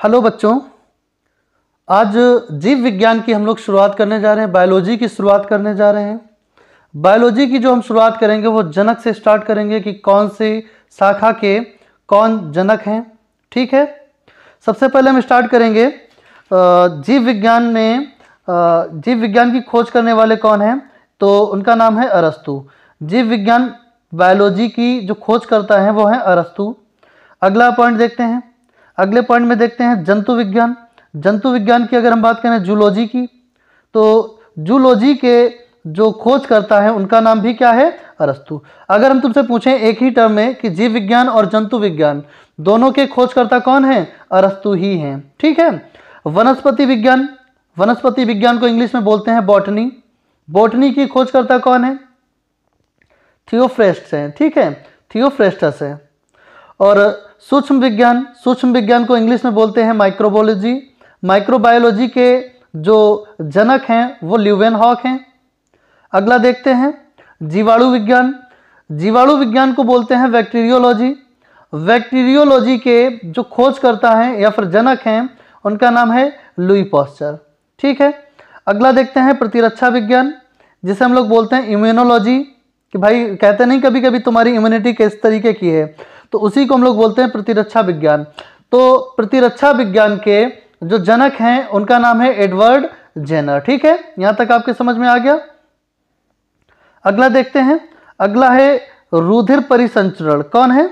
Hello बच्चों, आज जीव विज्ञान की हम लोग शुरुआत करने जा रहे हैं। बायोलॉजी की शुरुआत करने जा रहे हैं। बायोलॉजी की जो हम शुरुआत करेंगे वो जनक से स्टार्ट करेंगे कि कौन सी शाखा के कौन जनक हैं। ठीक है, सबसे पहले हम स्टार्ट करेंगे जीव विज्ञान में। जीव विज्ञान की खोज करने वाले कौन हैं? तो उनका नाम है अरस्तु। जीव विज्ञान बायोलॉजी की जो खोज करता है वो है अरस्तु। अगला पॉइंट देखते हैं। अगले पॉइंट में देखते हैं जंतु विज्ञान। जंतु विज्ञान की अगर हम बात करें जूलॉजी की, तो जूलॉजी के जो खोज करता है उनका नाम भी क्या है? अरस्तु। अगर हम तुमसे पूछें एक ही टर्म में कि जीव विज्ञान और जंतु विज्ञान दोनों के खोजकर्ता कौन हैं? अरस्तु ही हैं। ठीक है। वनस्पति विज्ञान, वनस्पति विज्ञान को इंग्लिश में बोलते हैं बॉटनी। बॉटनी की खोजकर्ता कौन है? थियोफ्रेस्टस है। ठीक है, थियोफ्रेस्टस है। और सूक्ष्म विज्ञान, सूक्ष्म विज्ञान को इंग्लिश में बोलते हैं माइक्रोबायोलॉजी। माइक्रोबायोलॉजी के जो जनक हैं वो ल्यूवेनहॉक हैं। अगला देखते हैं जीवाणु विज्ञान। जीवाणु विज्ञान को बोलते हैं बैक्टीरियोलॉजी। बैक्टीरियोलॉजी के जो खोज करता है या फिर जनक हैं उनका नाम है लुई पास्चर। ठीक है। अगला देखते हैं प्रतिरक्षा विज्ञान, जिसे हम लोग बोलते हैं इम्यूनोलॉजी। कि भाई कहते नहीं कभी कभी तुम्हारी इम्यूनिटी किस तरीके की है, तो उसी को हम लोग बोलते हैं प्रतिरक्षा विज्ञान। तो प्रतिरक्षा विज्ञान के जो जनक हैं उनका नाम है एडवर्ड जेनर। ठीक है, यहां तक आपके समझ में आ गया। अगला देखते हैं। अगला है रुधिर परिसंचरण। कौन है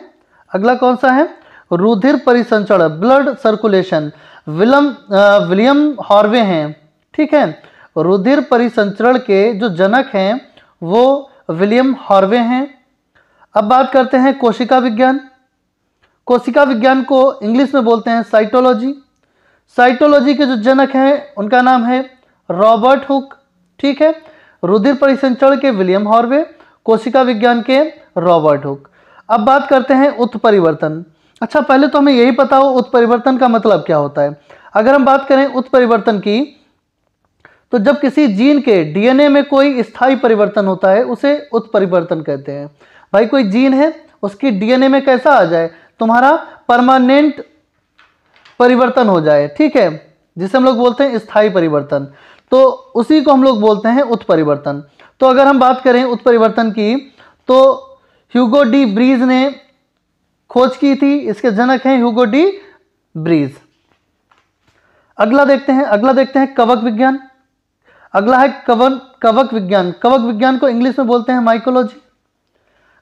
अगला? कौन सा है? रुधिर परिसंचरण, ब्लड सर्कुलेशन। विलियम हार्वे हैं। ठीक है, रुधिर परिसंचरण के जो जनक हैं वो विलियम हार्वे हैं। अब बात करते हैं कोशिका विज्ञान। कोशिका विज्ञान को इंग्लिश में बोलते हैं साइटोलॉजी। साइटोलॉजी के जो जनक हैं उनका नाम है रॉबर्ट हुक। ठीक है, रुधिर परिसंचरण के विलियम हार्वे, कोशिका विज्ञान के रॉबर्ट हुक। अब बात करते हैं उत्परिवर्तन। अच्छा, पहले तो हमें यही पता हो उत्परिवर्तन का मतलब क्या होता है। अगर हम बात करें उत्परिवर्तन की, तो जब किसी जीन के डीएनए में कोई स्थायी परिवर्तन होता है उसे उत्परिवर्तन कहते हैं। भाई कोई जीन है उसकी डीएनए में कैसा आ जाए? तुम्हारा परमानेंट परिवर्तन हो जाए। ठीक है, जिसे हम लोग बोलते हैं स्थायी परिवर्तन, तो उसी को हम लोग बोलते हैं उत्परिवर्तन। तो अगर हम बात करें उत्परिवर्तन की, तो ह्यूगो डी ब्रीज ने खोज की थी। इसके जनक हैं ह्यूगो डी ब्रीज। अगला देखते हैं कवक विज्ञान। अगला है कवक विज्ञान। कवक विज्ञान को इंग्लिश में बोलते हैं माइकोलॉजी।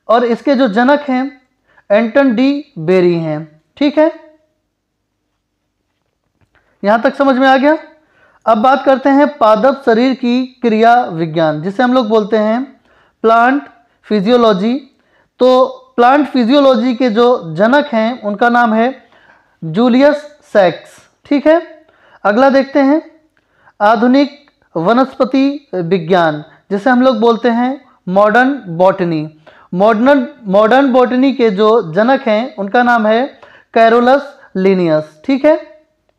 और इसके जो जनक हैं एंटन डी बेरी हैं। ठीक है, यहां तक समझ में आ गया। अब बात करते हैं पादप शरीर की क्रिया विज्ञान, जिसे हम लोग बोलते हैं प्लांट फिजियोलॉजी। तो प्लांट फिजियोलॉजी के जो जनक हैं उनका नाम है जूलियस सैक्स। ठीक है। अगला देखते हैं आधुनिक वनस्पति विज्ञान, जिसे हम लोग बोलते हैं मॉडर्न बॉटनी। मॉडर्न बॉटनी के जो जनक हैं उनका नाम है कैरोलस लिनियस। ठीक है,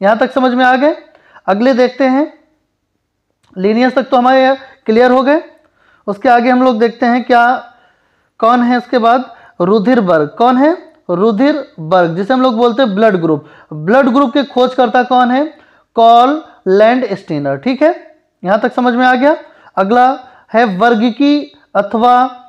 यहां तक समझ में आ गए। अगले देखते हैं, लिनियस तक तो हमारे क्लियर हो गए। उसके आगे हम लोग देखते हैं क्या कौन है इसके बाद? रुधिरबर्ग। कौन है? रुधिरबर्ग, जिसे हम लोग बोलते हैं ब्लड ग्रुप। ब्लड ग्रुप के खोजकर्ता कौन है? Call land Steiner. ठीक है, यहां तक समझ में आ गया। अगला है वर्गीकी अथवा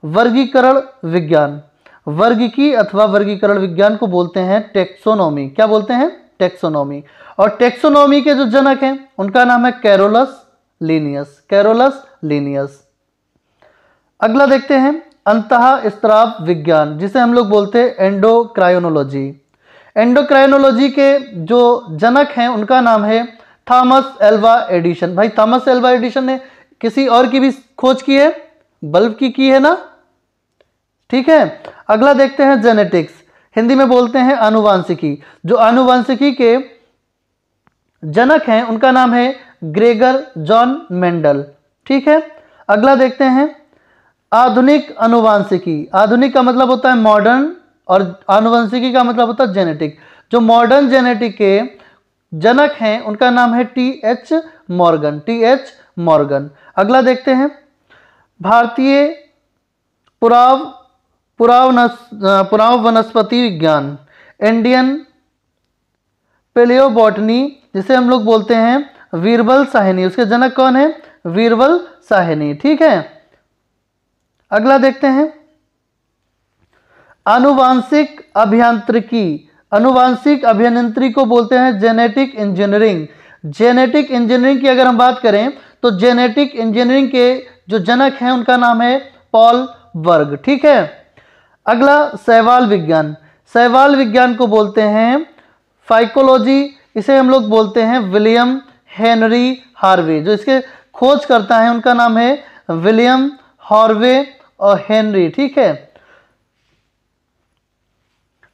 वर्गीकरण विज्ञान। वर्गीकी अथवा वर्गीकरण विज्ञान को बोलते हैं टेक्सोनोमी। क्या बोलते हैं? टेक्सोनोमी। और टेक्सोनोमी के जो जनक हैं उनका नाम है कैरोलस लिनियस। Carolus Linnaeus. अगला देखते हैं अंतःस्राव विज्ञान, जिसे हम लोग बोलते हैं एंडोक्राइनोलॉजी। एंडोक्राइनोलॉजी के जो जनक हैं उनका नाम है थॉमस एल्वा एडिसन। भाई थॉमस एल्वा एडिसन ने किसी और की भी खोज की है, बल्ब की है ना। ठीक है। अगला देखते हैं जेनेटिक्स, हिंदी में बोलते हैं आनुवांशिकी। जो आनुवांशिकी के जनक हैं उनका नाम है ग्रेगर जॉन मेंडल। ठीक है। अगला देखते हैं आधुनिक अनुवांशिकी। आधुनिक का मतलब होता है मॉडर्न और आनुवंशिकी का मतलब होता है जेनेटिक। जो मॉडर्न जेनेटिक के जनक हैं उनका नाम है टी.एच. मॉर्गन। टी.एच. मॉर्गन। अगला देखते हैं भारतीय पुराव वनस्पति विज्ञान, इंडियन पेलियोबॉटनी, जिसे हम लोग बोलते हैं वीरबल साहनी, उसके जनक कौन है? वीरबल साहनी। ठीक है, अगला देखते हैं आनुवांशिक अभियांत्रिकी। आनुवांशिक अभियांत्रिकी को बोलते हैं जेनेटिक इंजीनियरिंग। जेनेटिक इंजीनियरिंग की अगर हम बात करें तो जेनेटिक इंजीनियरिंग के जो जनक हैं उनका नाम है पॉल वर्ग। ठीक है, अगला शैवाल विज्ञान। शैवाल विज्ञान को बोलते हैं फाइकोलॉजी, इसे हम लोग बोलते हैं विलियम हेनरी हार्वे। जो इसके खोज करता है उनका नाम है विलियम हार्वे और हेनरी। ठीक है,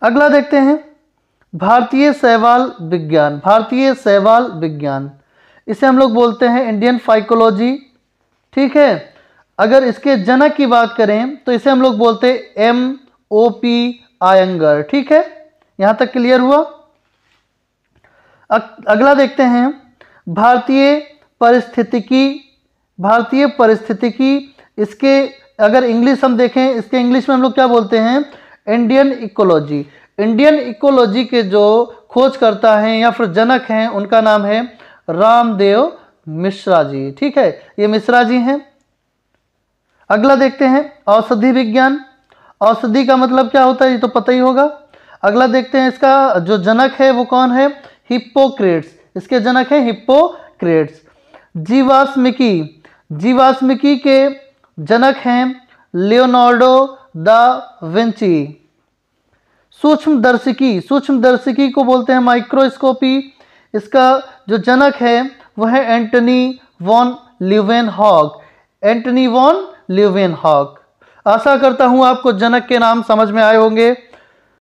अगला देखते हैं भारतीय शैवाल विज्ञान। भारतीय शैवाल विज्ञान, इसे हम लोग बोलते हैं इंडियन फाइकोलॉजी। ठीक है, अगर इसके जनक की बात करें तो इसे हम लोग बोलते हैं M.O.P. आयंगर। ठीक है, यहां तक क्लियर हुआ। अगला देखते हैं भारतीय परिस्थितिकी। भारतीय परिस्थितिकी, इसके अगर इंग्लिश हम देखें, इसके इंग्लिश में हम लोग क्या बोलते हैं? Indian ecology. इंडियन इकोलॉजी के जो खोज करता है या फिर जनक हैं उनका नाम है रामदेव मिश्रा जी। ठीक है, ये मिश्रा जी हैं। अगला देखते हैं औषधि विज्ञान। औषधि का मतलब क्या होता है ये तो पता ही होगा। अगला देखते हैं इसका जो जनक है वो कौन है? हिप्पोक्रेट्स। इसके जनक हैं हिप्पोक्रेट्स। जीवाश्मिकी, जीवाश्मिकी के जनक हैं लियोनार्डो दा विंची। सूक्ष्मदर्शिकी, सूक्ष्मदर्शिकी को बोलते हैं माइक्रोस्कोपी। इसका जो जनक है वह है Antony van Leeuwenhoek. Antony van Leeuwenhoek. आशा करता हूं आपको जनक के नाम समझ में आए होंगे।